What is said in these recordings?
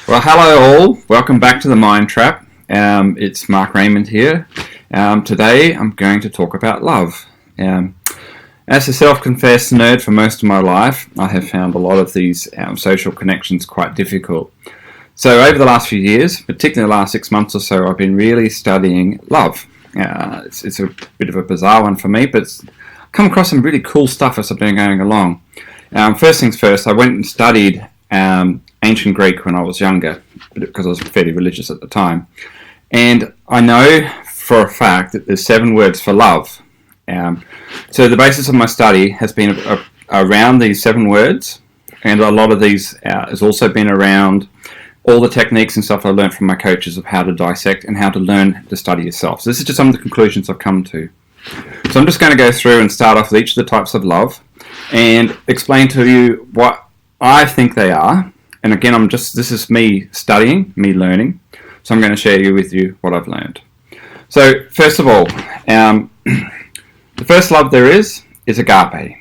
Well, hello all. Welcome back to the Mind Trap. It's Mark Raymond here. Today I'm going to talk about love. As a self-confessed nerd for most of my life, I have found a lot of these social connections quite difficult. So over the last few years, particularly the last 6 months or so, I've been really studying love. It's a bit of a bizarre one for me, but it's come across some really cool stuff as I've been going along. First things first, I went and studied ancient Greek when I was younger, because I was fairly religious at the time. And I know for a fact that there's 7 words for love. So the basis of my study has been around these 7 words, and a lot of these has also been around all the techniques and stuff I learned from my coaches of how to dissect and how to learn to study yourself. So this is just some of the conclusions I've come to. So I'm just going to go through and start off with each of the types of love and explain to you what I think they are. And again, this is me studying, me learning. So I'm going to share with you what I've learned. So first of all, the first love there is agape.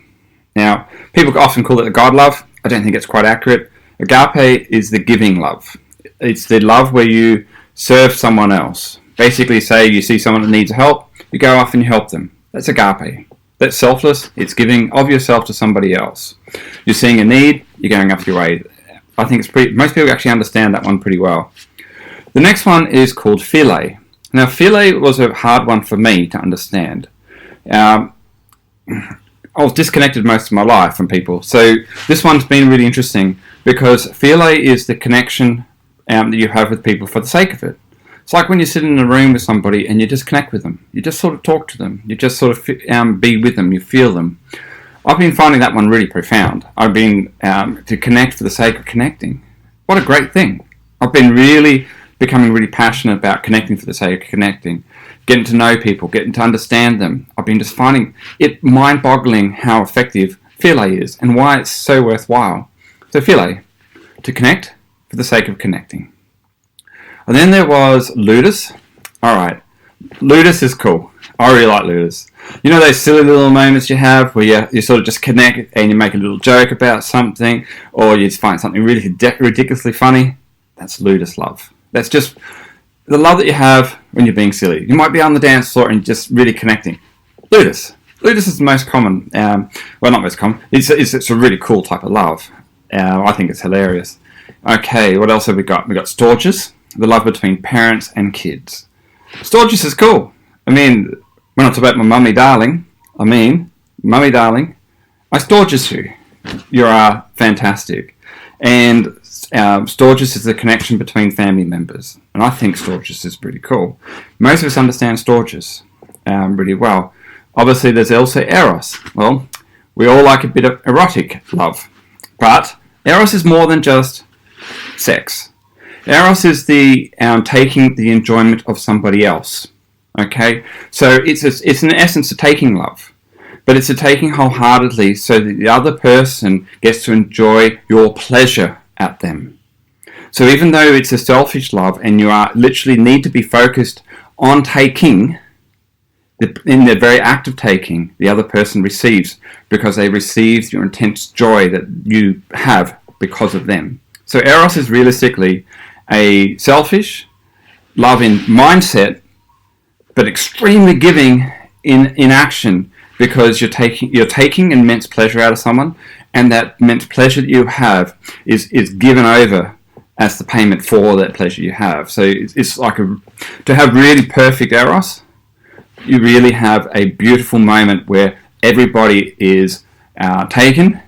Now, people often call it the God love. I don't think it's quite accurate. Agape is the giving love. It's the love where you serve someone else. Basically, say you see someone that needs help, you go off and you help them. That's agape. That's selfless. It's giving of yourself to somebody else. You're seeing a need, you're going off your way. I think most people actually understand that one pretty well. The next one is called philia. Now, philia was a hard one for me to understand. I was disconnected most of my life from people. So this one's been really interesting because philia is the connection that you have with people for the sake of it. It's like when you sit in a room with somebody and you just connect with them. You just sort of talk to them. You just sort of be with them. You feel them. I've been finding that one really profound. I've been to connect for the sake of connecting. What a great thing. I've been becoming really passionate about connecting for the sake of connecting, getting to know people, getting to understand them. I've been just finding it mind-boggling how effective philia is and why it's so worthwhile. So philia, to connect for the sake of connecting. And then there was ludus. Alright, ludus is cool. I really like ludus. You know those silly little moments you have where you sort of just connect and you make a little joke about something, or you just find something really ridiculously funny? That's ludus love. That's just the love that you have when you're being silly. You might be on the dance floor and just really connecting. Ludus. Ludus is the most common. Well, not most common. It's a really cool type of love. I think it's hilarious. Okay, what else have we got? We got storges, the love between parents and kids. Storges is cool. I mean, when I talk about my mummy darling, I storges you. You are fantastic. And storges is the connection between family members. And I think storges is pretty cool. Most of us understand storges really well. Obviously, there's also eros. Well, we all like a bit of erotic love. But eros is more than just sex. Eros is the taking the enjoyment of somebody else. Okay, so it's in essence a taking love, but it's a taking wholeheartedly so that the other person gets to enjoy your pleasure at them. So even though it's a selfish love and you are literally need to be focused on taking, in the very act of taking, the other person receives because they receive your intense joy that you have because of them. So eros is realistically a selfish love in mindset, but extremely giving in action because you're taking immense pleasure out of someone, and that immense pleasure that you have is given over as the payment for that pleasure you have. So it's like to have really perfect eros, you really have a beautiful moment where everybody is taken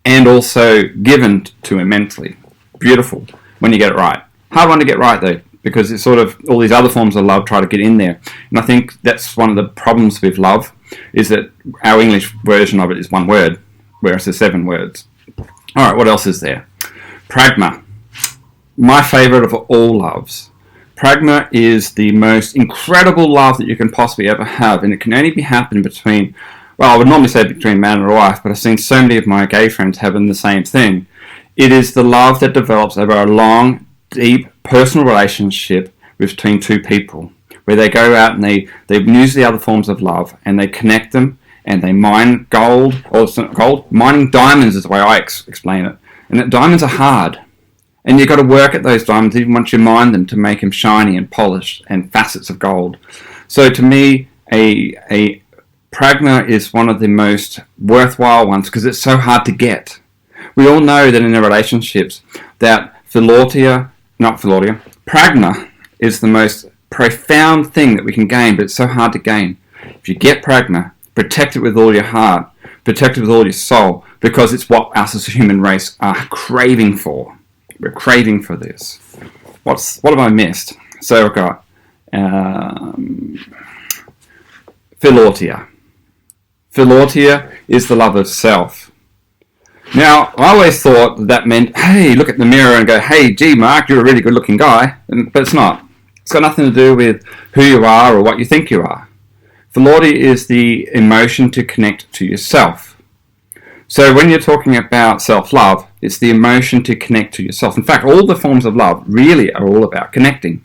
and also given to immensely. Beautiful when you get it right. Hard one to get right though, because it's sort of all these other forms of love try to get in there. And I think that's one of the problems with love, is that our English version of it is one word, whereas there's 7 words. Alright, what else is there? Pragma. My favourite of all loves. Pragma is the most incredible love that you can possibly ever have, and it can only be happening between, well, I would normally say between man and wife, but I've seen so many of my gay friends having the same thing. It is the love that develops over a long, deep personal relationship between 2 people, where they go out and they use the other forms of love and they connect them and they mine gold, or mining diamonds is the way I explain it. And that diamonds are hard. And you've got to work at those diamonds even once you mine them to make them shiny and polished and facets of gold. So to me, a pragma is one of the most worthwhile ones because it's so hard to get. We all know that in the relationships that pragma is the most profound thing that we can gain, but it's so hard to gain. If you get pragma, protect it with all your heart, protect it with all your soul, because it's what us as a human race are craving for. We're craving for this. What have I missed? So I've got philautia. Philautia is the love of self. Now, I always thought that meant, hey, look at the mirror and go, hey, gee, Mark, you're a really good-looking guy. But it's not. It's got nothing to do with who you are or what you think you are. Philautia is the emotion to connect to yourself. So when you're talking about self-love, it's the emotion to connect to yourself. In fact, all the forms of love really are all about connecting.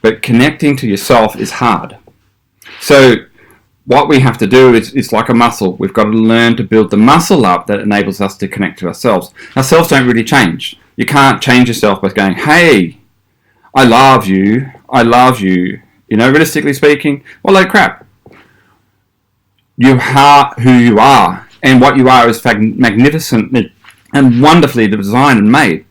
But connecting to yourself is hard. So what we have to do is like a muscle. We've got to learn to build the muscle up that enables us to connect to ourselves. Ourselves don't really change. You can't change yourself by going, hey, I love you. You know, realistically speaking, well, like crap. You are who you are. And what you are is magnificent and wonderfully designed and made.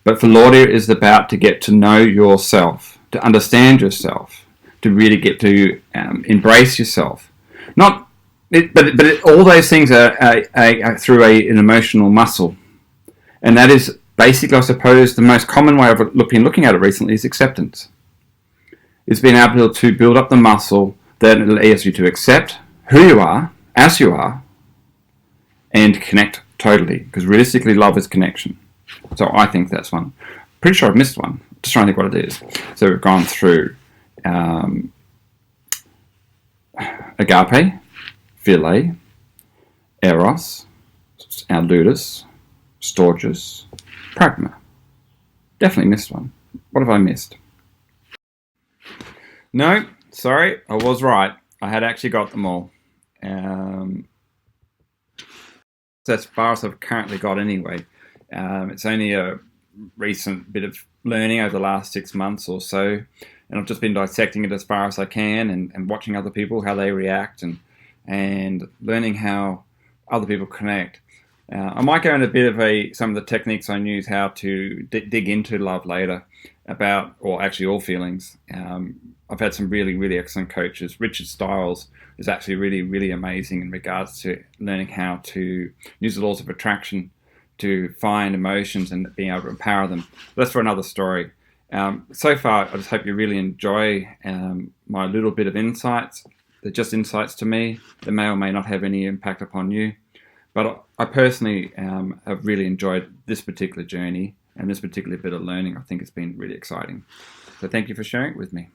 But philautia is about to get to know yourself, to understand yourself, to really get to embrace yourself. All those things are through an emotional muscle. And that is basically, I suppose, the most common way I've been looking at it recently is acceptance. It's being able to build up the muscle that allows you to accept who you are, as you are, and connect totally. Because realistically, love is connection. So I think that's one. Pretty sure I've missed one. Just trying to think what it is. So we've gone through agape, philia, eros, ludus, storges, pragma. Definitely missed one. What have I missed? No, sorry, I was right. I had actually got them all. As far as I've currently got anyway. It's only a recent bit of learning over the last 6 months or so, and I've just been dissecting it as far as I can and watching other people, how they react, and learning how other people connect. I might go into a bit of some of the techniques I use how to dig into love later, or actually all feelings. I've had some really, really excellent coaches. Richard Stiles is actually really, really amazing in regards to learning how to use the laws of attraction to find emotions and being able to empower them. That's for another story. So far, I just hope you really enjoy my little bit of insights. They're just insights to me. They may or may not have any impact upon you. But I personally have really enjoyed this particular journey and this particular bit of learning. I think it's been really exciting. So thank you for sharing it with me.